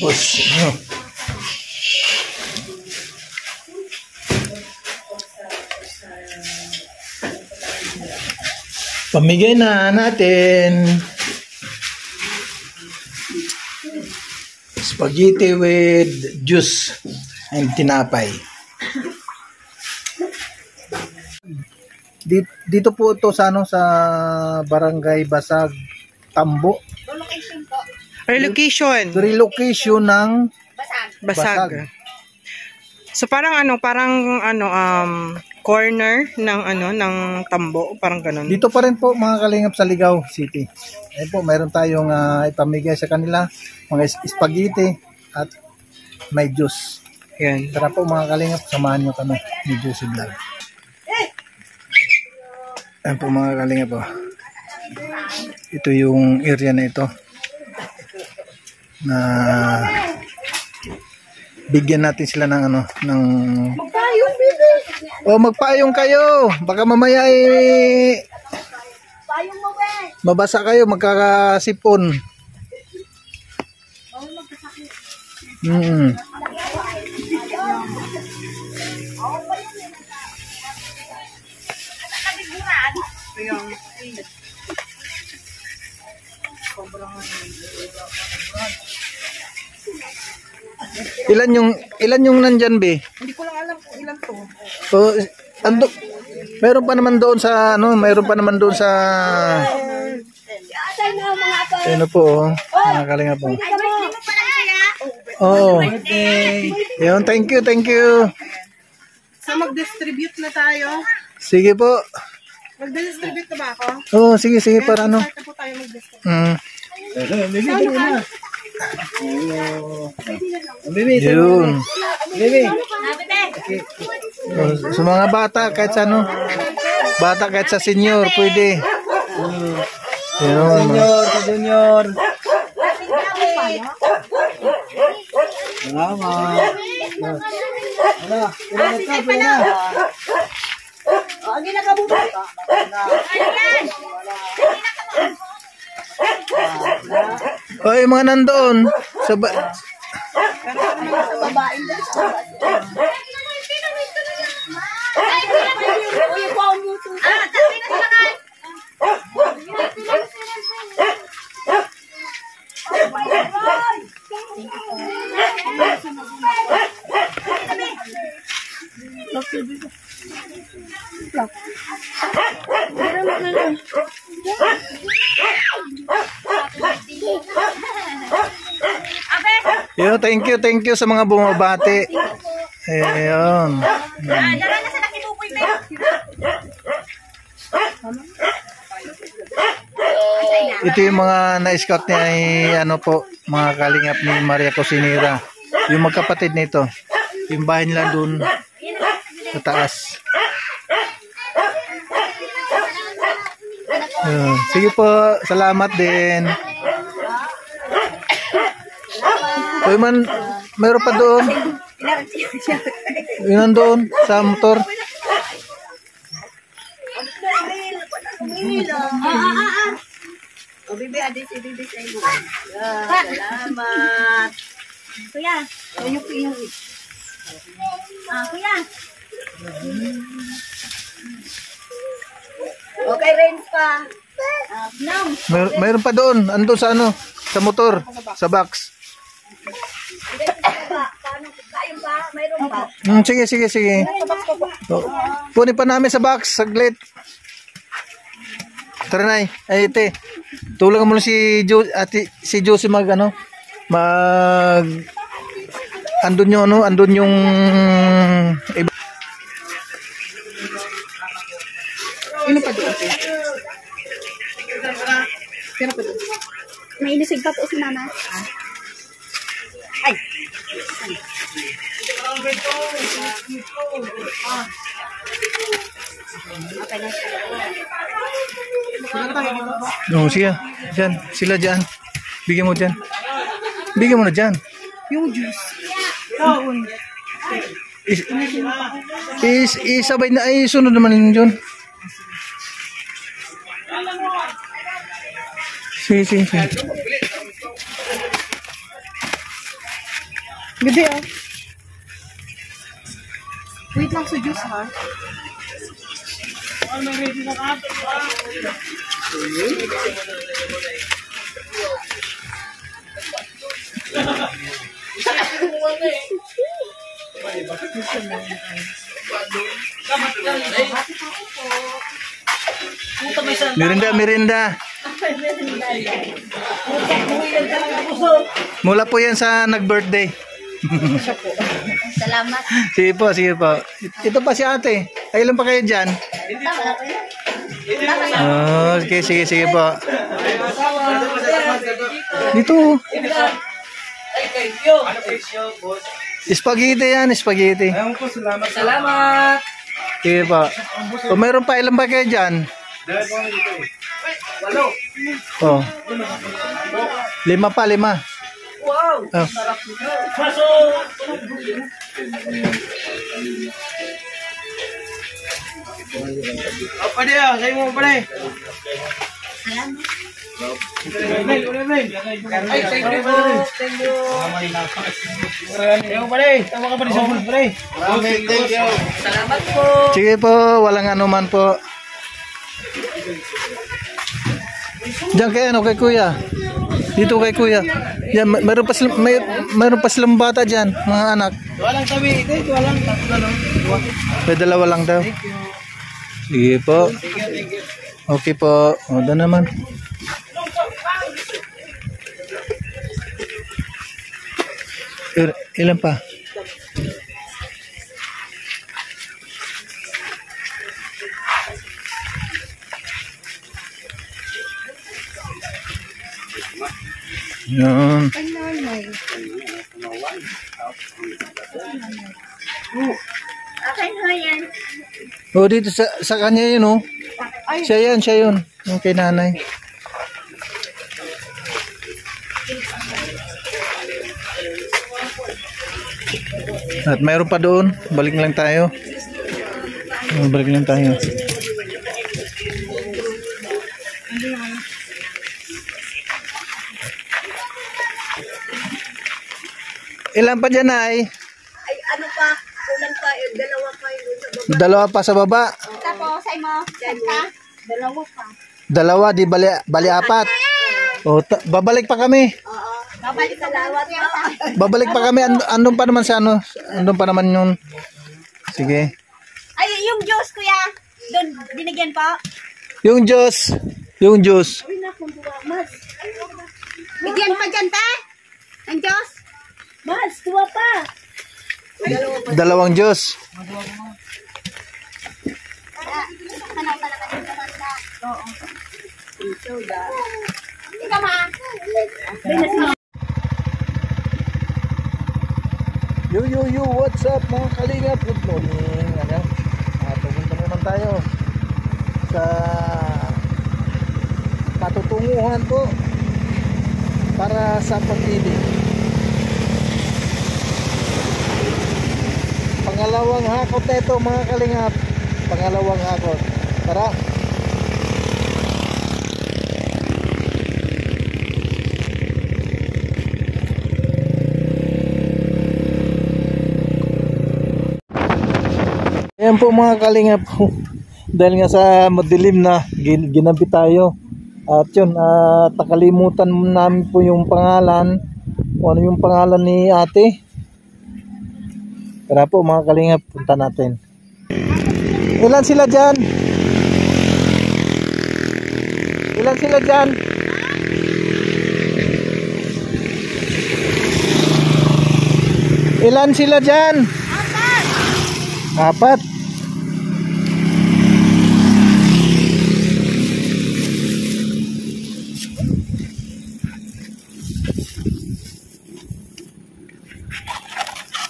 Push. Pamigay na natin. Spaghetti with juice and tinapay. Dito po ito sa ano, sa Barangay Basag, Tambo. Relocation ng Basag. So parang corner ng ng Tambo, parang ganun. Dito pa rin po mga kalingap sa Ligao City. Ayun po, mayroon tayong ipamigay sa kanila, mga spaghetti at may juice. Yan. Tara po mga kalingap, samahan nyo kami ni Juicy Vlog. Ayun po mga kalingap po. Ito yung area na ito na bigyan natin sila ng ng magpayong kayo, baka mamaya mabasa kayo, magkakasipon. Ilan yung nandyan, be? Hindi ko lang alam kung ilan to. Meron pa naman doon sa ano po, nakalinga po. Yun, thank you. So mag-distribute na tayo. Sige po. Mag-distribute na ba ako? Sige, para ano. Start na po tayo mag-distribute. Yun. Sa mga bata, kahit sa kahit sa senior, pwede. Junior. Salamat. Oy, mga nandoon sa Yo, thank you sa mga bumabati. Ayun. Ito yung mga na-scout niya mga kalingap ni Maria Cosinera. Yung magkapatid nito. Yung bahay nila dun sa taas. Sige po, salamat din. Uy man, mayroon pa doon. Yun nandoon sa motor. Salamat. Kuya. Kuya. Okay, rains pa. Mayroon pa doon. Andun sa sa motor, sa box. Sige. Punin pa namin sa box, saglit. Tara na ay ite. Tulungan mo si Josie andun yung iba. Ano pa doon? May inisig pa po si mama. Ay. Sige. Diyan. Sila dyan. Bigyan mo dyan. Bigyan mo na dyan. Yung juice. Isabay na ay sunod naman yun. Sige. Gede oh. Wait lang sa juice ha. Merinda. Mula po yan sa nag-birthday. Salamat. Sige po. Ito pa si ate. Ay, ilan pa kayo dyan? Oh, sige po. Dito. Spaghetti yan, spaghetti. Salamat. Sige po. O mayroon pa, ilan pa kayo dyan? 8. Oh. 5 pa. Wow. Oh. Sarap nito. Pwede ah, sa'yo mo pwede. Salamat. Ay, thank you. Sa'yo pwede. Tama ka pwede sa full pwede. Thank you. Salamat po. Sige po, walang anuman po. Diyan kay kuya. Dito kay kuya. Yan, mayroon pa silang bata diyan, mga anak. Walang tabi. Ito walang tatlo no. May dalawa lang daw. Sige po. Okay po. O, doon naman. Ilan pa? Yan. Akin ho yan. O, dito sa kanya yun, oh. Siya yun. Yung kay nanay. At mayroon pa doon. Balik lang tayo. Ilan pa dyan, ay? Ay, ano pa? Kulang pa. Dalawa pa yun sa baba. Dalawa pa sa baba. Tapos, ay mo. Saan ka? Dalawa pa. Dalawa, di bali 4. O, babalik pa kami. Oo. Babalik sa lawat pa. Babalik pa kami. Andun pa naman sa ano. Andun pa naman yun. Sige. Ay, yung juice, kuya. Doon, binigyan pa. Yung juice. Uy, naku, mas. Bigyan pa dyan, ta? Ang juice? Mas, tuwa pa. Dalawang juice. Kanang talaga din sa banda. Oo. Soda. Hindi ka ma. Yo, what's up mga kalingap? Good morning. Pupunta naman tayo sa patutunguhan po para sa pag-ibig. Pangalawang hakot na ito mga kalingap. Pangalawang hakot. Tara. Ayan po mga kalingap. Dahil nga sa madilim na ginabi tayo. At yun, nakalimutan namin po yung pangalan. O ano yung pangalan ni ate. Tara po mga kalingap, punta natin. Ilan sila dyan? Ilan sila dyan? Ilan sila dyan? 4.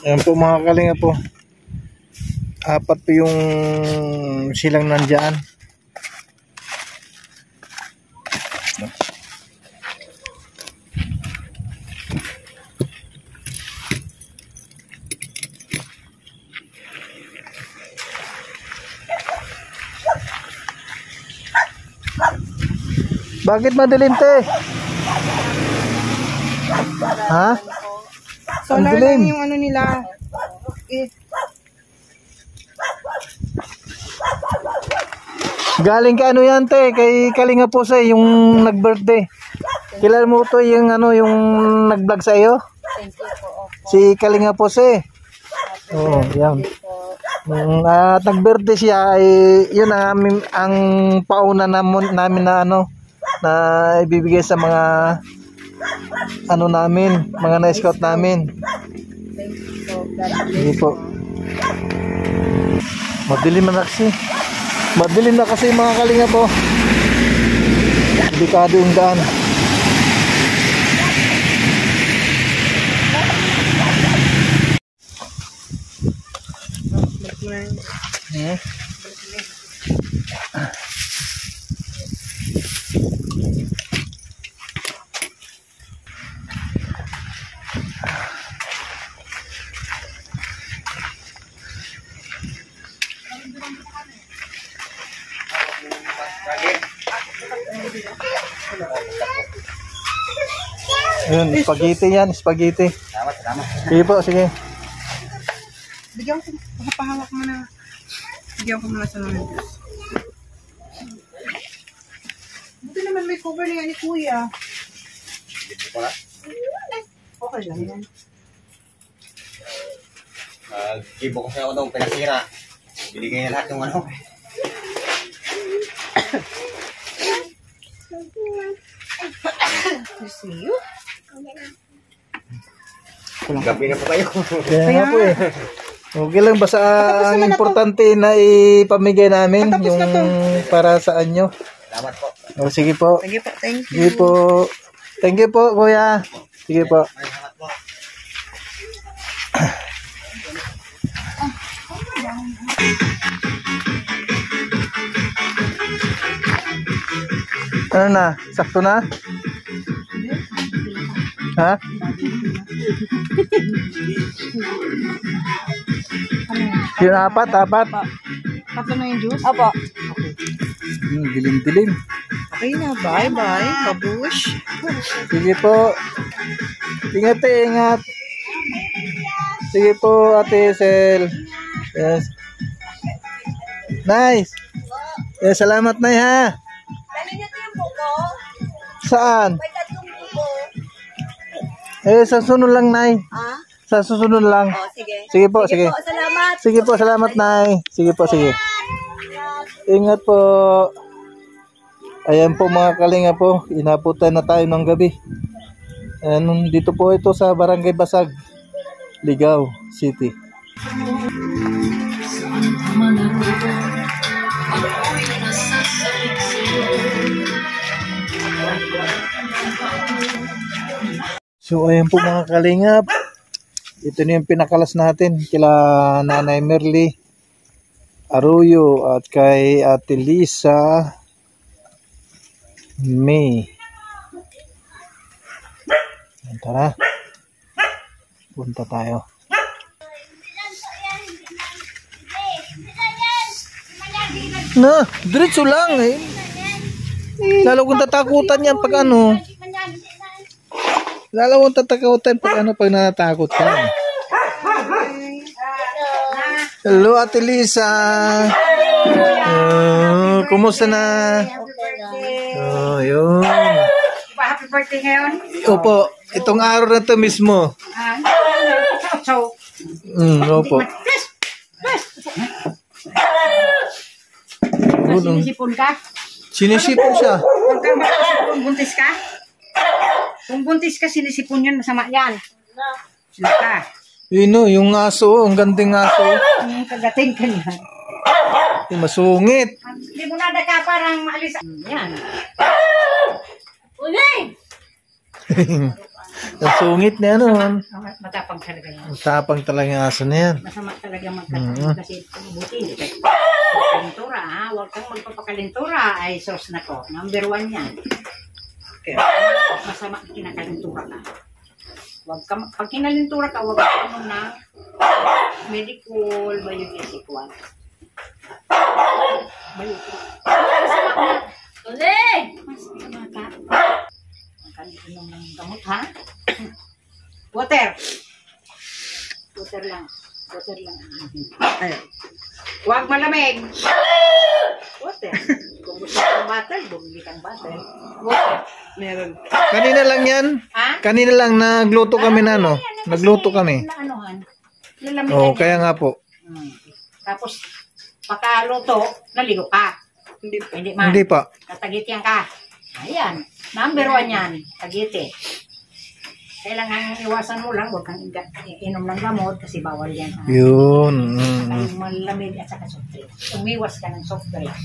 Ayan po mga kalinga po. 4 po yung silang nandyan. Bakit madilim, te? Ha? Ang Solar dilim. lang yung ano nila. Eh, Galing ka ano yan, te? Kay Kalinga Pose, yung nag-birthday. Kilala mo to yung ano, yung nag-vlog sa iyo? Si Kalinga Pose. Oo, yan. At nag-birthday siya, ay yun ang pauna namin na ano, na ibibigay sa mga ano namin, mga na-scout namin. Hindi po. Madilim na kasi. Madilim na kasi mga Kalinga po. Delikado yung daan. Hmm? Ayun, spaghetti yan, spaghetti. Salamat. Sige po, sige. bigyan ko, pahawak mo na. Bigyan ko muna sa mga Diyos. Buti naman may cover niya ni Kuya. Okay lang yan. Gibo ko siya ako daw, pinasira. Binigay niya lahat yung ano. See you? Gabi na po kayo. Kaya nga po eh. Okay lang, basta ang importante na ipamigay namin Patapos yung na to. para sa anyo. Salamat po. O, sige po. Sige po, thank you. Sige po. Thank you po, kuya. Sige po. Salamat po. Ano na? Sakto na? Ha? Yung apat. Tapos na yung juice? Opo. Dilim-dilim. Okay na, bye-bye. Kabush. Sige po. Ingat eh, ingat. Sige po, Ate Sel. Yes. Nice. Eh, salamat, Nay, ha? Dali niyo ito yung buko. Saan? May tatlong buko. Eh, sa sunod lang, Nay. Ah? Sa susunod lang. Oh, sige. Sige po, sige. Po, salamat. Sige po, salamat, Nay. Sige po, sige. Ingat po. Ayan po mga Kalinga po. Inabutan na tayo ng gabi. Ayan, dito po ito sa Barangay Basag, Ligao City. So ayan po mga Kalingap. Ito na yung pinakalas natin kila Nanay Merly Arroyo at kay Ate Lisa May. Tara. Punta tayo. Na, diretso lang eh. Lalo kong tatakutan yan pag ano. Lalo kong tatakutan pag ano, pag natatakot ka. Hello, Ate Lisa. Kumusta na? Oh, yun. Happy birthday ngayon. Opo, itong araw na to mismo. So, Opo. sinisipon ka? Sinisipon siya. Huwag kang makasipon kung buntis ka. Kung buntis ka, sinisipon yan. Masama yan. Sila ka. Yun o, yung aso, ang ganding aso. Kagating ka niya. Masungit. Hindi mo nada ka parang maalis. Yan. Uli! Ang sungit na ano. Matapang talaga yan. Ang tapang talaga yung aso na yan. Masama talaga magkakaroon kasi mabuti. Hindi ka magpapakalintura, ha? Huwag kang magpapakalintura. Ay, sos na ko. Number 1 yan. Okay. Masama kinakalintura ka. Huwag ka, pag kinalintura ka, huwag ka mo na medical, biophysical. Biophysical. Masama ka. Uli! Masama ka. nakainom ng gamot, ha? Water. Water lang. Water lang. Ayun. Huwag malamig. Water. Kung gusto kang bottle, bumili kang bottle. Water. Meron. Kanina lang yan. Ha? Kanina lang nagluto kami na ano. Nagluto kami. Naanuhan. Nalamigan Oh, yan. kaya nga po. Tapos, pagkaluto, naligo ka. Hindi man. Hindi pa. Tatagitian ka. Ayan. Number 1 yan. Tagiti. Kailangan iwasan mo lang. Huwag kang inom ng gamot kasi bawal yan. Ha? Yun. Kayong malamig at saka soft drinks. Umiwas ka ng soft drinks.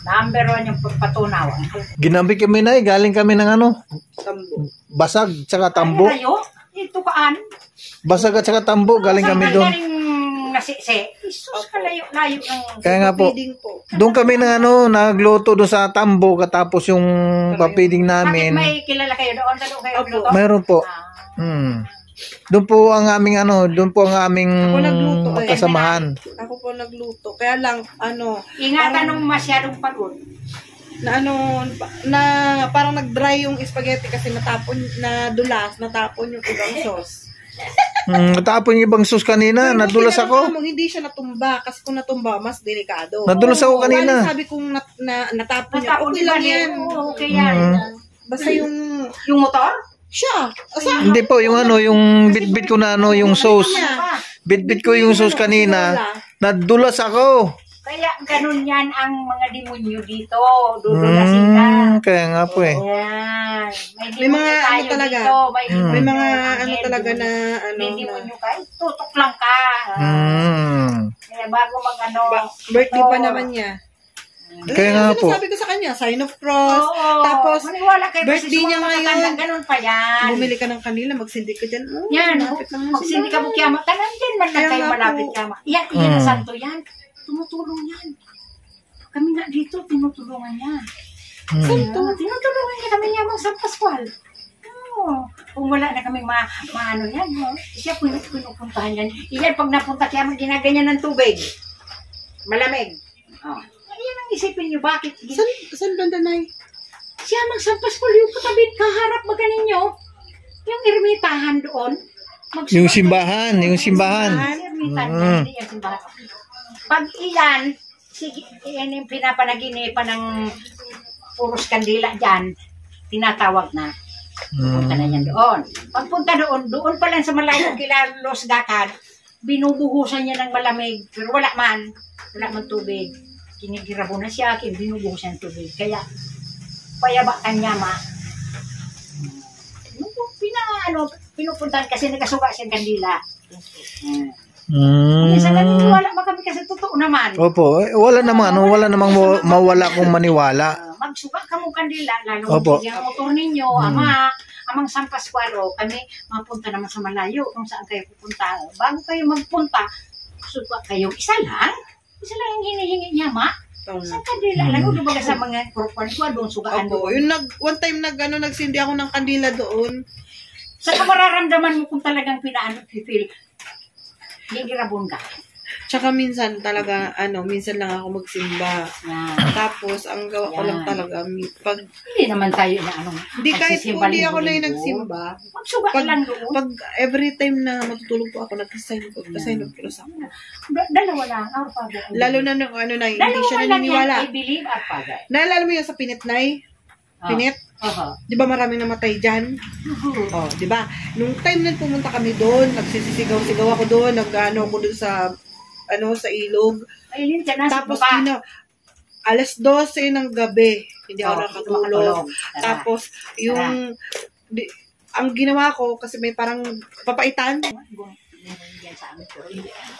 Number 1 yung pagpatunaw. Ginambi kami na galing kami ng ano. Tambo. Basag tsaka tambo. Ay, layo. Ito kaan. Basag at tsaka tambo galing kami doon. Nasisi. Isus ka layo ng... Kaya nga po. Feeding po. Doon kami ng ano, nagluto doon sa tambo katapos yung papiding Bakit namin. may kilala kayo doon? Doon kayo Opo. luto? Mayroon po. Doon po ang aming ano, doon po ang aming Ako nagluto, kasamahan. Ako po nagluto. Kaya lang, Ingatan nung masyadong pagod. na parang nag-dry yung spaghetti kasi natapon, natapon yung ibang sauce. Natapon yung ibang sauce kanina, nadulas ako. Hindi siya natumba kasi kung natumba, mas delikado. Nadulas ako kanina. Sabi kong natapon niya, Natapon okay lang yan. Okay yan. Basta yung motor? siya. Hindi po, yung ano, yung bit-bit ko na ano, yung sauce. Bit-bit ko yung sauce kanina, nadulas ako. Kaya ganun yan ang mga demonyo dito. Dudulasin ka. Kaya nga po eh. Yan. May mga demonyo tayo ano talaga. dito. May May mga demonyo, ano talaga na may demonyo ka. Tutok lang ka. Kaya bago mag-ano. Birthday pa naman niya. Kaya nga po. Sabi ko sa kanya, sign of cross. Oo. Tapos, maniwala kayo kasi birthday niya sa mga ngayon. matatanda, ganun pa yan. bumili ka ng kanila, magsindi ka dyan. Yan. malapit lang Pag hindi ka bukyama, tanan din man lang Kaya kayo nga malapit po. kama. Yan, yan ang santo yan. Tumutulong yan. Kami nga dito, tinutulungan niya. Santo, tinutulungan niya kami niya mga San Pascual. Oo. Kung wala na kami maano yan, siya pinupuntahan yan. Iyan, pag napunta kaya ginaganyan ng tubig. Malamig. Oh. Ayan ang isipin niyo, bakit? Saan banda na Siya mag San Pascual, yung katabit, kaharap ba ninyo? Yung ermitahan doon. Yung simbahan, yung simbahan. Ermitahan, hindi yung simbahan. Pag iyan, sige, yan yung pinapanaginipan ng puros kandila dyan, tinatawag na. Punta na yan doon. Pagpunta doon, doon pa lang sa malayo kila Los Gacan, binubuhusan niya ng malamig, pero wala man tubig. Kinigirabo na siya, binubuhusan ng tubig. Kaya, payaba kanya ma. Pinupuntahan kasi nagkasuga siyang kandila. Minsan naniniwala ba kami kasi totoo naman. Opo, wala namang mawala kung maniwala. Magsuga ka mong kandila, lalo Opo. yung motor ninyo, amang San Pascual, kami mapunta naman sa malayo kung saan kayo pupunta. Bago kayo magpunta, suga kayo isa lang yung hinihingi niya, ma. Sa kandila, lalo diba sa mga kurpan ko, doon sugaan Opo, doon. yung nagsindi ako ng kandila doon. Saka mararamdaman mo kung talagang feel, gigirabon ka. Tsaka minsan talaga, minsan lang ako magsimba. Yan. Tapos, ang gawa ko lang talaga, pag, Hindi naman tayo na hindi kahit po hindi ako na yung linggo-linggo. nagsimba, Magsuga ka lang doon. pag every time na matutulog po ako, nagkasign of cross ako. Dalawa lang, our Father. Lalo na nung hindi Dalawa siya lang naniniwala. yan, I believe our Father. Naalala mo yun sa Pinitnay? Pinit? Oo. Di ba maraming namatay dyan? Oh, di ba? Nung time na pumunta kami doon, nagsisigaw-sigaw ako doon, ako doon sa sa ilog. Ayun, dyan nasa Tapos, baba. alas 12 ng gabi, hindi ako nakatulog. makatulog. Tapos, ang ginawa ko, kasi may parang papaitan.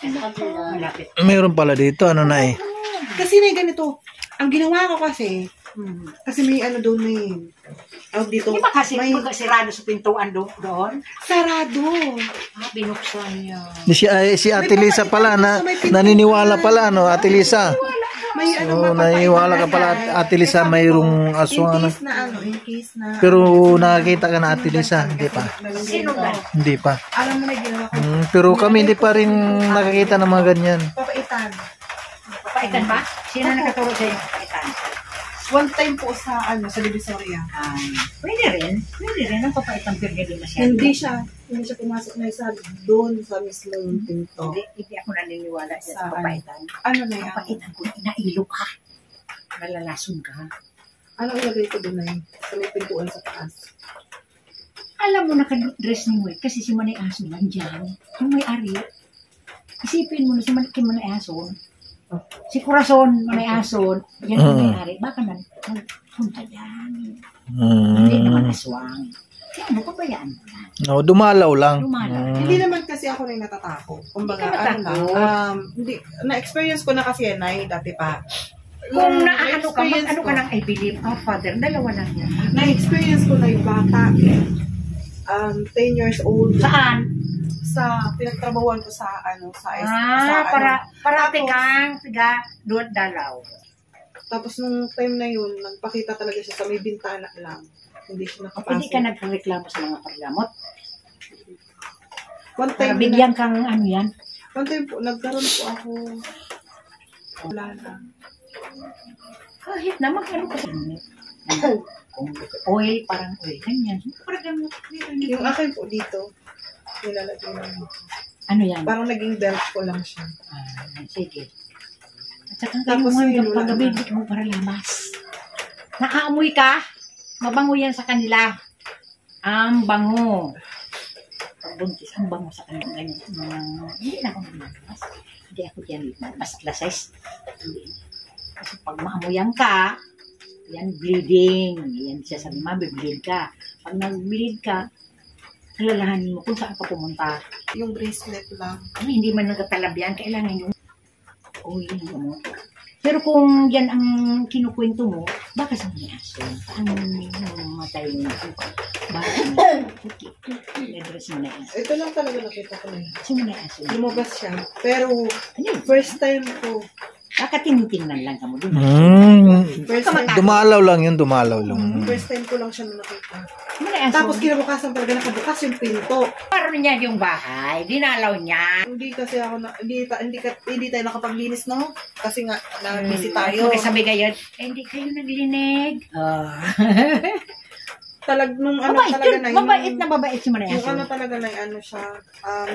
Malapit. Mayroon pala dito, ano na eh. Kasi may ganito. Ang ginawa ko kasi may doon dito. Di ba kasi sirado sa pintuan doon? Sarado. Binuksan niya. Si Ate Lisa pala, naniniwala pala, no, Ate Lisa. May Naniniwala ka pala, Ate Lisa, mayroong aswang, in case na. Pero nakakita ka na, Ate Lisa, hindi pa. Sino ba? Hindi pa. Alam mo na ginawa ko. Pero kami hindi pa rin nakakita ng mga ganyan. Papaitan. Papaitan ba? Sino nakaturo sa inyo papaitan? One time po sa Divisoria. Pwede rin. Ang papaitang pirgay din masyado. Hindi siya pumasok na isa doon sa mismo yung pinto. Hindi ako naniniwala sa Saan? papaitan. Ano na yan? Papaitan ko, inailo ka. Malalason ka. Ano ilagay ko doon na sa may pintuan sa taas? Alam mo, naka-dress ni Wade kasi si Manay Aso nandyan. Yung may-ari. Isipin mo na si Manay Aso. Si Corazon, Manay Aso, yan yung may-ari. Baka nagpunta yan. Hindi naman aswang. Kaya ano, pabayaan mo na. No, dumalaw lang. Hindi naman kasi ako na yung natatakot. Kumbaga, Hindi ka natakot? hindi, na-experience ko na kasi yan ay dati pa. Kung naano ka, Na-experience mag-ano ko. ka ng I believe, our father, dalawa lang yan. Na-experience ko na yung bata. 10 years old. Saan? Sa pinagtrabahuan ko sa sa Parati Tapos- kang doon dalaw. Tapos nung time na yun, nagpakita talaga siya sa may bintana lang. Hindi siya nakapasok. Hindi ka nagreklamo sa mga paggamot. One Para time, bigyan kang ano yan. one time po, nagkaroon po ako. Wala na. Kahit na mag-ano ka sa inyo. Kung oil, parang oil, ganyan. Parang gamot. Yung akin po dito, nilalagay namin. Ano yan? Parang naging belt ko lang siya. Sige. At saka Tapos kayo yun, hanggang wala paggabi, na. hindi mo para labas. Nakaamoy ka, mabango yan sa kanila. Ang bango. Pagbuntis, ang bango sa kanila. Ganyan. Hindi na ako lumabas. Hindi ako dyan mas classize. Hindi. Kasi pag maamoyan ka, yan bleeding. Yan siya sabi, mabibleed ka. Pag nag-bleed ka, alalahanin mo kung saan ka pumunta. Yung bracelet lang. Ay, hindi man nagtatalab yan, kailangan yung uwi ng gamot. Pero kung yan ang kinukwento mo, baka sa mga aso, paano matay mo? Bakit? Nag-dress mo na aso. Ito lang talaga nakita ko na yun. Kasi mo na aso. Lumabas siya. Pero, Ano yun? first time ko. Baka tinitingnan lang ka mo doon. First time, Dumalaw lang yun, dumalaw lang. first time ko lang siya nakita. Mo na aso. Tapos kinabukasan talaga nakabukas yung pinto. Paano niya yung bahay? Dinalaw niya. Hindi kasi ako hindi tayo nakapaglinis, no? Kasi nga na-busy tayo. Kasi sabi ngayon, hindi kayo naglinig. Nung ano Mabait talaga yun. na Mabait na mabait si Manay yung Aso. ano talaga na ano siya,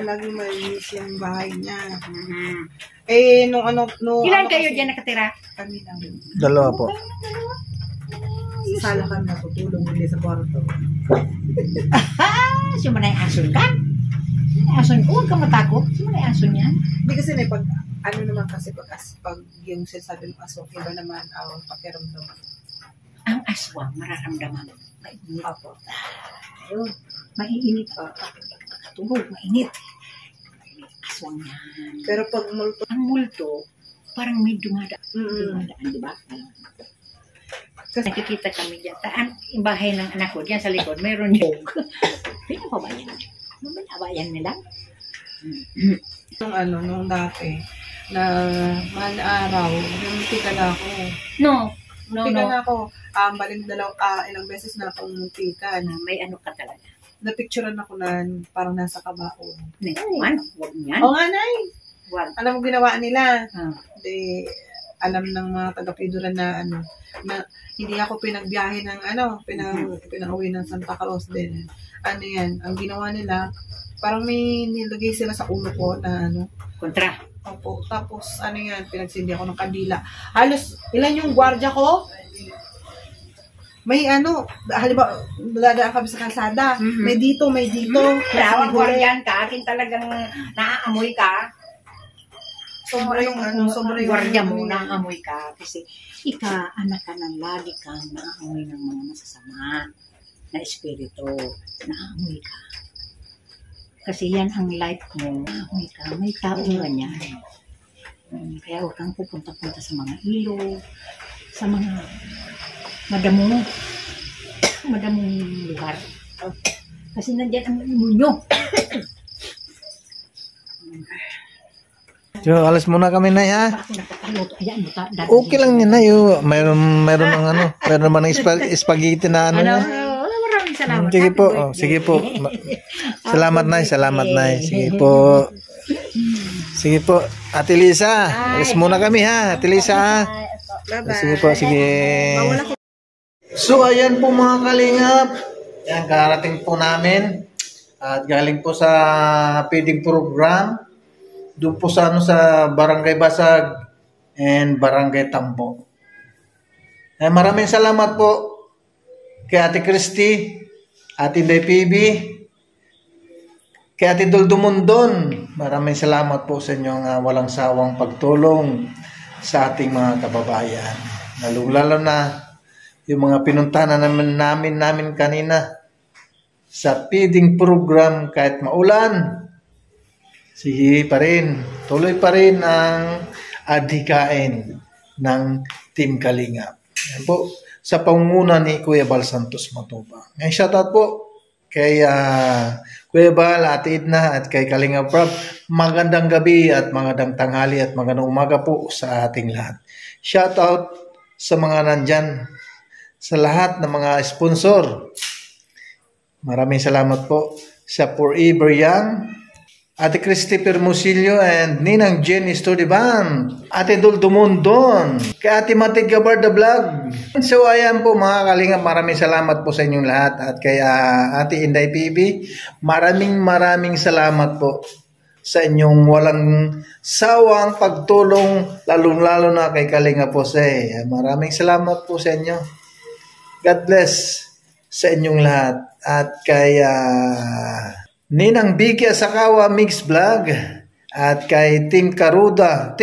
lagi malinis yung bahay niya. Mhm. Nung Ilan ano kayo kasi, dyan nakatira? Kami lang. Dalawa po. Sa sala kami natutulong, hindi sa kwarto. Si Manay Aso ka? Manay Aso, huwag ka matakot. Si Manay Aso niyan. Hindi kasi na pag, ano naman kasi pag yung sinasabi ng aswang, iba naman ang pakiramdam. Ang aswang, mararamdaman. Mainit. Ayun. Mainit. Katulog, mainit. Aswang yan. Pero pag multo, Ang multo, parang may dumadaan, di ba? Kasi- Nakikita kami dyan. Yung bahay ng anak ko, dyan sa likod, mayroon yung pinapabayan. Pinapabayan nila. nung dati, na mahal na araw, muntika na ako. No. Muntika na ako. Ilang beses na akong muntika. May ano ka talaga. Napicturean ako na parang nasa kabaon. Naman, huwag niyan. Oo nga, Nay. Huwag. Alam mo ginawa nila. Ah. Alam ng mga taga-Piduran na na hindi ako pinagbiyahe ng pinauwi ng Santa Cruz din. Yan, ang ginawa nila, parang may nilagay sila sa ulo ko na Kontra. Opo. Tapos, pinagsindi ako ng kandila. Halos, ilan yung gwardiya ko? May halimbawa, dadaan kami sa kalsada. Mhm. May dito. Kaya May huwag huli. yan ka. Akin talagang naaamoy ka. Sobra yung Gwardiya mo, naaamoy ka. Kasi anak ka ng lagi kang naaamoy ng mga masasama na espiritu. Naaamoy ka. Kasi yan ang life mo. Naaamoy ka. May taungan yan. Kaya huwag kang pupunta-punta sa mga ilog, sa mga madamong lugar. Kasi nandiyan ang imunyo. So, alas muna kami na ya. Ako nakakaluto. Ayan, Okay lang yun na yun. Mayroon ng mayroon naman ng spaghetti na yan. Maraming salamat. Sige po, Happy birthday. sige po. Salamat na, salamat na. Sige po. Sige po. Ate Lisa, alas muna kami ha. Ate Lisa ha. Bye-bye. Sige po, sige. Bawal ako. So ayan po mga kalingap. Yan, karating po namin. At galing po sa feeding program. Doon po sa, sa Barangay Basag and Barangay Tambo. Maraming salamat po kay Ate Christy, Ate Inday PB, kay Ate Duldumundon. Maraming salamat po sa inyong walang sawang pagtulong sa ating mga kababayan. Lalo na yung mga pinuntahan namin kanina sa feeding program kahit maulan. Sige pa rin, tuloy pa rin ang adhikain ng Team Kalingap. Yan po, sa pangunguna ni Kuya Bal Santos Matubang. Shoutout po kay Kuya Bal, Ate Edna at kay Kalingap Rob. Magandang gabi at magandang tanghali at magandang umaga po sa ating lahat. Shoutout sa mga nandyan, sa lahat ng mga sponsor. Maraming salamat po sa Forever Young, Ate Christy Permusilio and Ninang Jen Estudiban, Ate Duldumundon, kay Ate Matig Gabar the Vlog. So ayan po mga kalingap, maraming salamat po sa inyong lahat at kay Ate Inday PB, maraming salamat po sa inyong walang sawang pagtulong, lalong-lalo na kay Kalingap Jose. Maraming salamat po sa inyo. God bless sa inyong lahat at kay Ninang Vicky Asakawa Mix Vlog at kay Team Kuruda.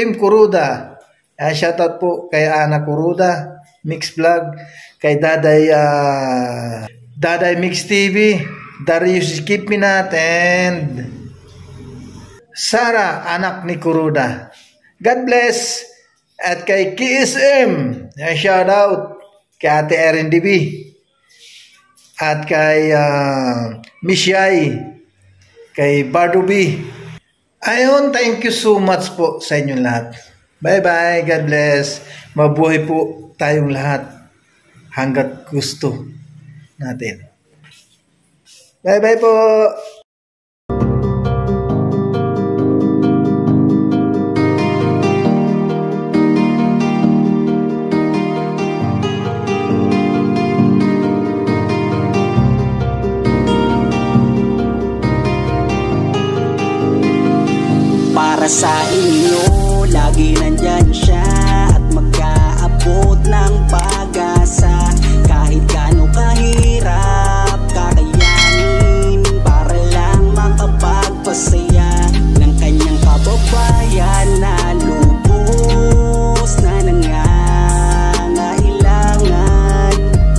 Shoutout po kay Ana Kuruda Mix Vlog, kay Daday Mix TV, Darius Kipminat and Sara, anak ni Kuruda. God bless. At kay KSM, shoutout kay Ate Erin DB at kay Miss Yai, kay Bardubi. Ayun, thank you so much po sa inyong lahat. Bye-bye, God bless. Mabuhay po tayong lahat hanggat gusto natin. Bye-bye po. Para sa inyo, lagi nandyan siya at mag-aabot ng pag-asa. Kahit gaano kahirap, kakayanin para lang makapagpasaya ng kanyang kababayan na lubos na nangangailangan.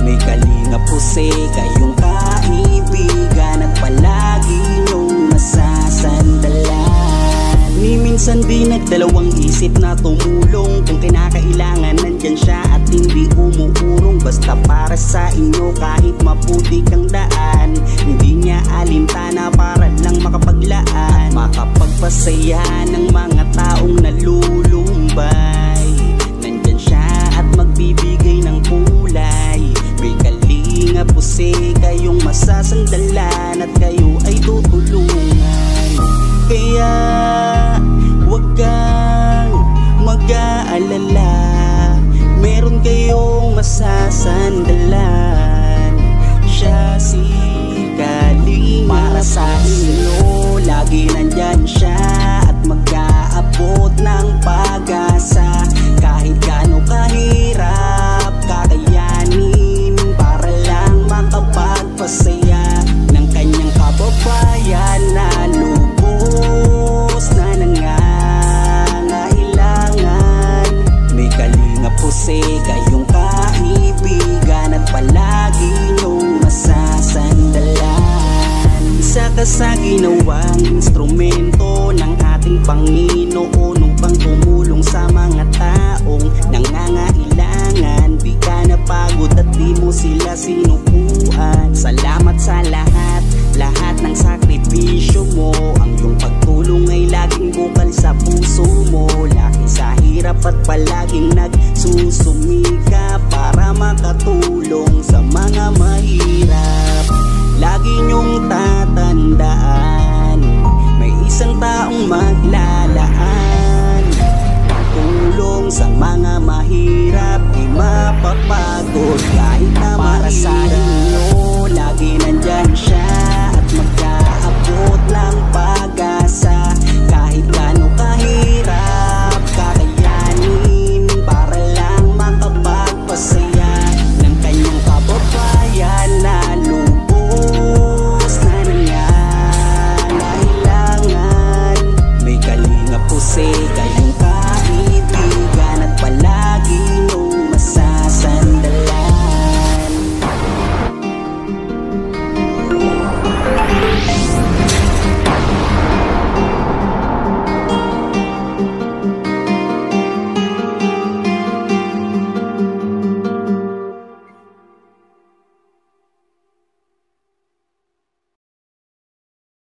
May Kalingap Jose, kayong kaibigan at palagi niyong masasandalan. Ni minsan di nagdalawang isip na tumulong, kung kinakailangan nandyan siya at hindi umuurong. Basta para sa inyo kahit maputi kang daan, hindi niya alintana para lang makapaglaan, makapagpasaya ng mga taong nalulumbay. Nandyan siya at magbibigay ng kulay. May Kalingap Jose, kayong masasandalan at kayo ay tutulungan. Kaya huwag kang mag-aalala, meron kayong masasandalan. Siya si Kalingap. Para sa inyo, lagi nandyan siya at mag-aabot ng pag-asa. Kahit gaano kahirap, kakayanin para lang makapagpasaya ng kanyang kababayan na lubos na nangangailangan. May Kalingap Jose, kayong kaibigan at palagi niyong masasandalan. Isa ka sa ginawang instrumento ng ating Panginoon upang tumulong sa mga taong nangangailangan. Di ka napagod at di mo sila sinukuan. Salamat sa lahat ng sakripisyo mo. Ang iyong pagtulong ay laging bukal sa puso mo. Laki sa hirap at palaging nagsusumika para makatulong sa mga mahirap. Lagi niyong tatandaan, may isang taong maglalaan. Tulong tumutulong sa mga mahirap di mapapagod. Kahit na para sa inyo, lagi nandyan siya.